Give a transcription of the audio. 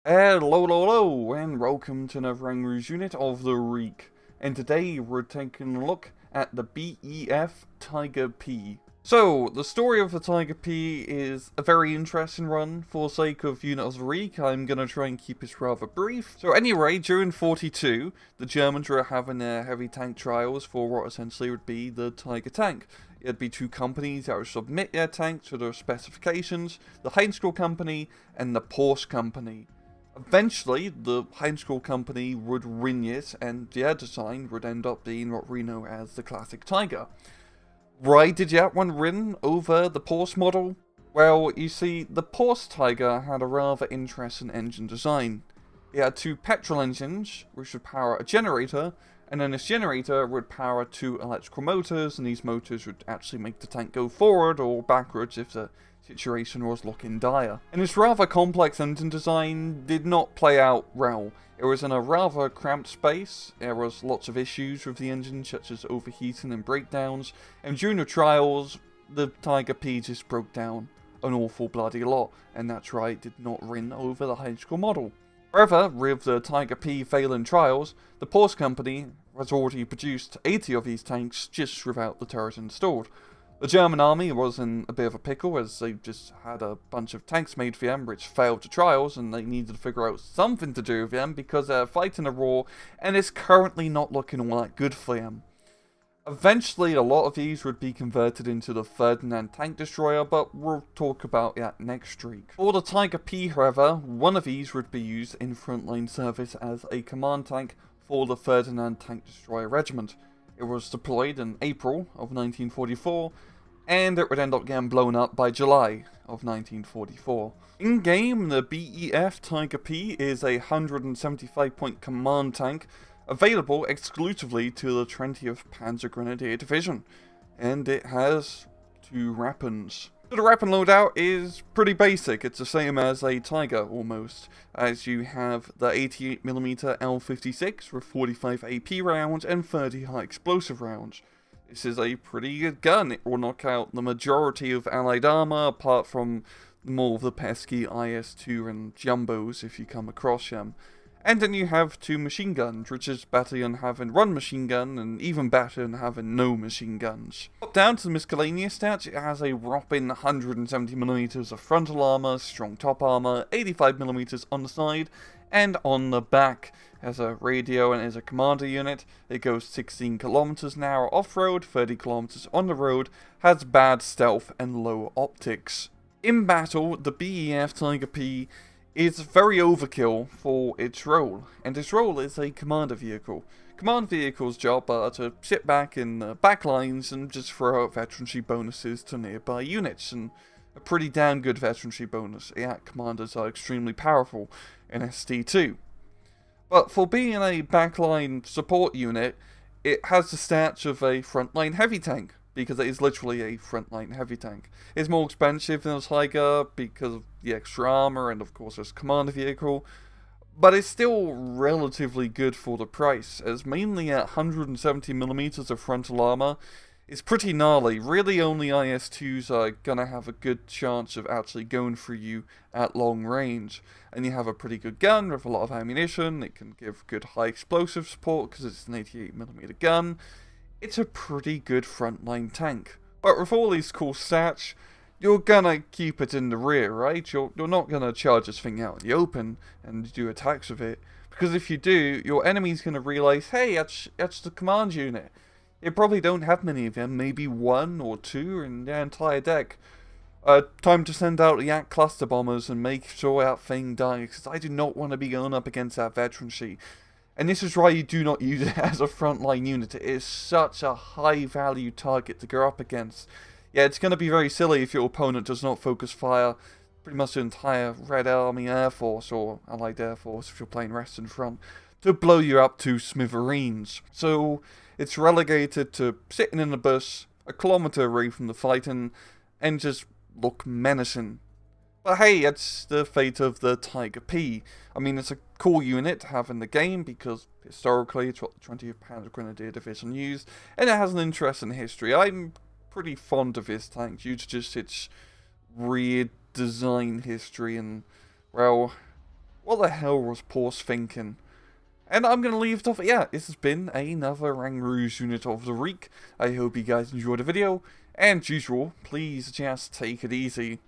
Hello, and welcome to another Angry's unit of the week. And today we're taking a look at the BEF Tiger P. So, the story of the Tiger P is a very interesting one. For the sake of unit of the week, I'm gonna try and keep it rather brief. So anyway, during 42, the Germans were having their heavy tank trials for what essentially would be the Tiger tank. It'd be two companies that would submit their tank to their specifications, the Heinz company and the Porsche company. Eventually, the Heinz company would win it, and their design would end up being what we know as the classic Tiger. Why did that one win over the Porsche model? Well, you see, the Porsche Tiger had a rather interesting engine design. It had two petrol engines, which would power a generator, and then this generator would power two electrical motors, and these motors would actually make the tank go forward or backwards if the situation was looking dire. And this rather complex engine design did not play out well. It was in a rather cramped space, there was lots of issues with the engine such as overheating and breakdowns, and during the trials, the Tiger P just broke down an awful bloody lot, and that's right, did not win over the Heinz model. However, with the Tiger P failing trials, the Porsche company has already produced 80 of these tanks just without the turret installed. The German army was in a bit of a pickle as they just had a bunch of tanks made for them which failed to trials, and they needed to figure out something to do with them because they're fighting a war and it's currently not looking all that good for them. Eventually a lot of these would be converted into the Ferdinand tank destroyer, but we'll talk about that next week. For the Tiger P, however, one of these would be used in frontline service as a command tank for the Ferdinand tank destroyer regiment. It was deployed in April of 1944, and it would end up getting blown up by July of 1944. In-game, the BEF Tiger P is a 175-point command tank available exclusively to the 20th Panzer Grenadier Division, and it has two weapons. So the weapon loadout is pretty basic. It's the same as a Tiger almost, as you have the 88mm L56 with 45 AP rounds and 30 high explosive rounds. This is a pretty good gun. It will knock out the majority of allied armor, apart from more of the pesky IS-2 and Jumbos if you come across them. And then you have two machine guns, which is better than having one machine gun, and even better than having no machine guns. Up down to the miscellaneous stats, it has a whopping 170mm of frontal armor, strong top armor, 85mm on the side, and on the back. Has a radio and is a commander unit. It goes 16 kilometers an hour off-road, 30 kilometers on the road, has bad stealth and low optics. In battle, the BEF Tiger P is very overkill for its role, and its role is a commander vehicle. Command vehicle's job are to sit back in the back lines and just throw out veterancy bonuses to nearby units, and a pretty damn good veterancy bonus. Yeah, commanders are extremely powerful in SD2. But for being a backline support unit, it has the stats of a frontline heavy tank, because it is literally a frontline heavy tank. It's more expensive than a Tiger because of the extra armor and of course it's a commander vehicle, but it's still relatively good for the price, as mainly at 170mm of frontal armor is pretty gnarly. Really only IS-2s are gonna have a good chance of actually going for you at long range. And you have a pretty good gun with a lot of ammunition. It can give good high explosive support because it's an 88mm gun. It's a pretty good frontline tank. But with all these cool stats, you're gonna keep it in the rear, right? You're not gonna charge this thing out in the open and do attacks with it. Because if you do, your enemy's gonna realize, hey, that's the command unit. They probably don't have many of them, maybe one or two in their entire deck. Time to send out the Yak cluster bombers and make sure that thing dies, because I do not want to be going up against that veterancy. And this is why you do not use it as a frontline unit. It is such a high value target to go up against. Yeah, it's going to be very silly if your opponent does not focus fire pretty much the entire Red Army Air Force or Allied Air Force if you're playing Western Front to blow you up to smithereens. So it's relegated to sitting in the bush a kilometer away from the fighting and just look menacing. But hey, it's the fate of the Tiger P. I mean, it's a cool unit to have in the game because historically it's what the 20th Panzer Grenadier Division used, and it has an interesting history. I'm pretty fond of this tank due to just its weird design history and, well, What the hell was Porsche thinking? And I'm going to leave it off. Yeah, this has been another Rang Rouge unit of the week. I hope you guys enjoyed the video. And as usual, please just take it easy.